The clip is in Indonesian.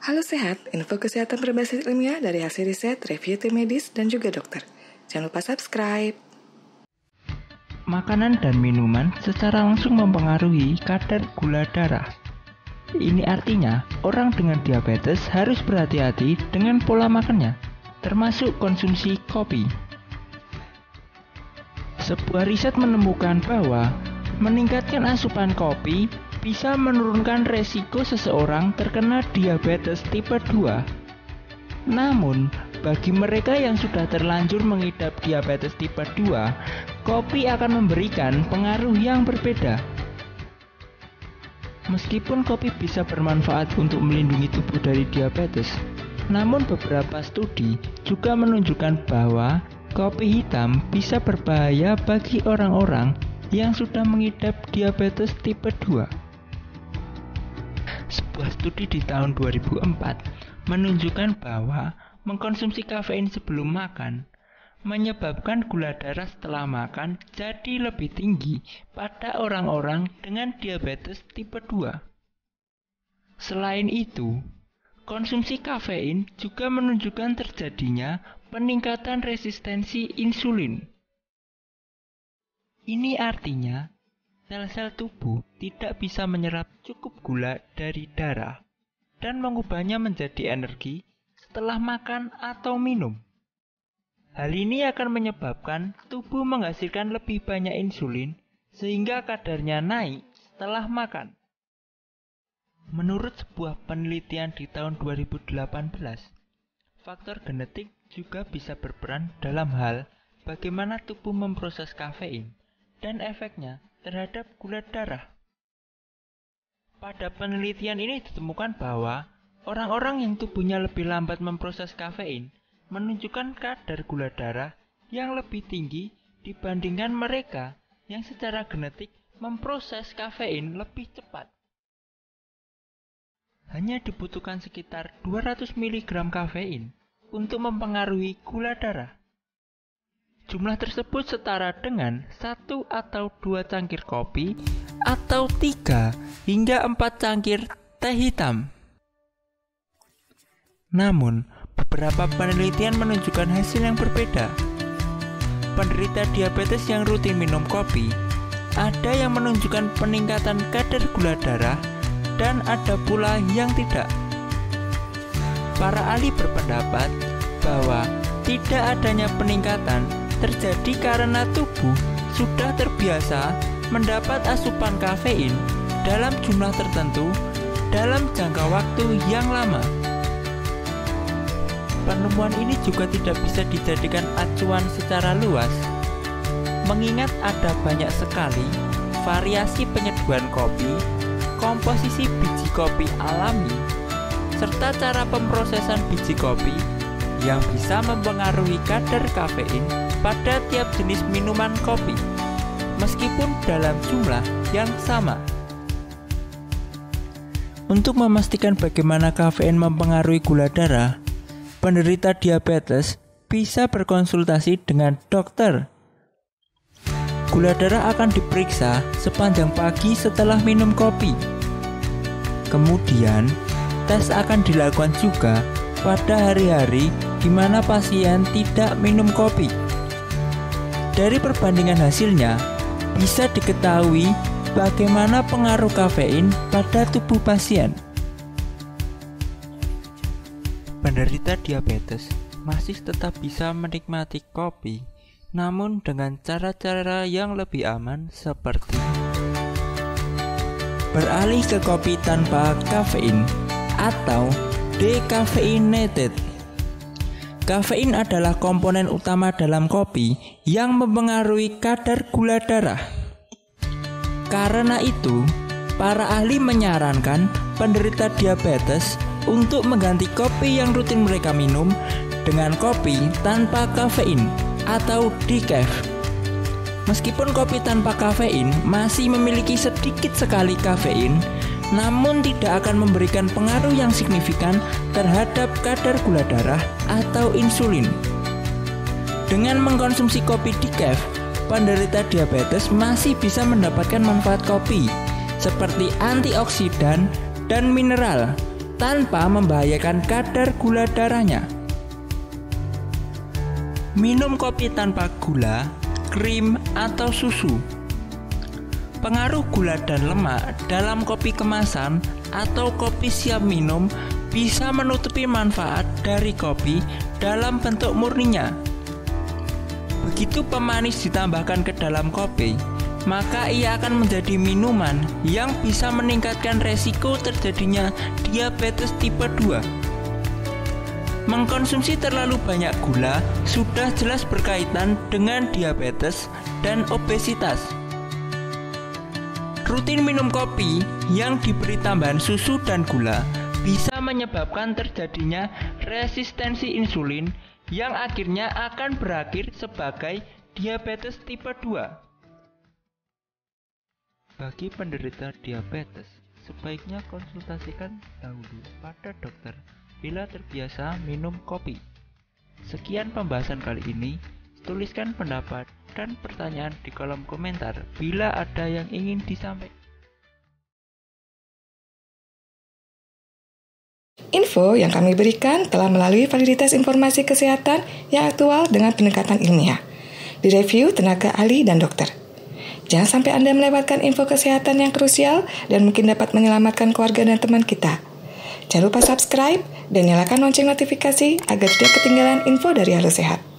Halo Sehat, info kesehatan berbasis ilmiah dari hasil riset, review tim medis, dan juga dokter. Jangan lupa subscribe. Makanan dan minuman secara langsung mempengaruhi kadar gula darah. Ini artinya, orang dengan diabetes harus berhati-hati dengan pola makannya, termasuk konsumsi kopi. Sebuah riset menemukan bahwa meningkatkan asupan kopi bisa menurunkan resiko seseorang terkena diabetes tipe 2. Namun, bagi mereka yang sudah terlanjur mengidap diabetes tipe 2, kopi akan memberikan pengaruh yang berbeda. Meskipun kopi bisa bermanfaat untuk melindungi tubuh dari diabetes, namun beberapa studi juga menunjukkan bahwa kopi hitam bisa berbahaya bagi orang-orang yang sudah mengidap diabetes tipe 2. Sebuah studi di tahun 2004 menunjukkan bahwa mengkonsumsi kafein sebelum makan menyebabkan gula darah setelah makan jadi lebih tinggi pada orang-orang dengan diabetes tipe 2. Selain itu, konsumsi kafein juga menunjukkan terjadinya peningkatan resistensi insulin. Ini artinya, sel-sel tubuh tidak bisa menyerap cukup gula dari darah dan mengubahnya menjadi energi setelah makan atau minum. Hal ini akan menyebabkan tubuh menghasilkan lebih banyak insulin sehingga kadarnya naik setelah makan. Menurut sebuah penelitian di tahun 2018, faktor genetik juga bisa berperan dalam hal bagaimana tubuh memproses kafein dan efeknya terhadap gula darah. Pada penelitian ini ditemukan bahwa orang-orang yang tubuhnya lebih lambat memproses kafein menunjukkan kadar gula darah yang lebih tinggi dibandingkan mereka yang secara genetik memproses kafein lebih cepat. Hanya dibutuhkan sekitar 200 mg kafein untuk mempengaruhi gula darah. Jumlah tersebut setara dengan 1 atau 2 cangkir kopi atau 3 hingga 4 cangkir teh hitam. Namun, beberapa penelitian menunjukkan hasil yang berbeda. Penderita diabetes yang rutin minum kopi, ada yang menunjukkan peningkatan kadar gula darah dan ada pula yang tidak. Para ahli berpendapat bahwa tidak adanya peningkatan terjadi karena tubuh sudah terbiasa mendapat asupan kafein dalam jumlah tertentu dalam jangka waktu yang lama. Penemuan ini juga tidak bisa dijadikan acuan secara luas, mengingat ada banyak sekali variasi penyeduhan kopi, komposisi biji kopi alami, serta cara pemrosesan biji kopi yang bisa mempengaruhi kadar kafein pada tiap jenis minuman kopi, meskipun dalam jumlah yang sama. Untuk memastikan bagaimana kafein mempengaruhi gula darah, penderita diabetes bisa berkonsultasi dengan dokter. Gula darah akan diperiksa sepanjang pagi setelah minum kopi. Kemudian, tes akan dilakukan juga pada hari-hari di mana pasien tidak minum kopi. Dari perbandingan hasilnya, bisa diketahui bagaimana pengaruh kafein pada tubuh pasien. Penderita diabetes masih tetap bisa menikmati kopi, namun dengan cara-cara yang lebih aman seperti beralih ke kopi tanpa kafein atau decaffeinated. Kafein adalah komponen utama dalam kopi yang mempengaruhi kadar gula darah. Karena itu, para ahli menyarankan penderita diabetes untuk mengganti kopi yang rutin mereka minum dengan kopi tanpa kafein atau decaf. Meskipun kopi tanpa kafein masih memiliki sedikit sekali kafein, namun tidak akan memberikan pengaruh yang signifikan terhadap kadar gula darah atau insulin. Dengan mengkonsumsi kopi decaf, penderita diabetes masih bisa mendapatkan manfaat kopi seperti antioksidan dan mineral tanpa membahayakan kadar gula darahnya. Minum kopi tanpa gula, krim, atau susu. Pengaruh gula dan lemak dalam kopi kemasan atau kopi siap minum bisa menutupi manfaat dari kopi dalam bentuk murninya. Begitu pemanis ditambahkan ke dalam kopi, maka ia akan menjadi minuman yang bisa meningkatkan resiko terjadinya diabetes tipe 2. Mengkonsumsi terlalu banyak gula sudah jelas berkaitan dengan diabetes dan obesitas. Rutin minum kopi yang diberi tambahan susu dan gula bisa menyebabkan terjadinya resistensi insulin yang akhirnya akan berakhir sebagai diabetes tipe 2. Bagi penderita diabetes, sebaiknya konsultasikan dahulu pada dokter bila terbiasa minum kopi. Sekian pembahasan kali ini. Tuliskan pendapat dan pertanyaan di kolom komentar bila ada yang ingin disampaikan. Info yang kami berikan telah melalui validitas informasi kesehatan yang aktual dengan pendekatan ilmiah. Direview tenaga ahli dan dokter. Jangan sampai Anda melewatkan info kesehatan yang krusial dan mungkin dapat menyelamatkan keluarga dan teman kita. Jangan lupa subscribe dan nyalakan lonceng notifikasi agar tidak ketinggalan info dari Halo Sehat.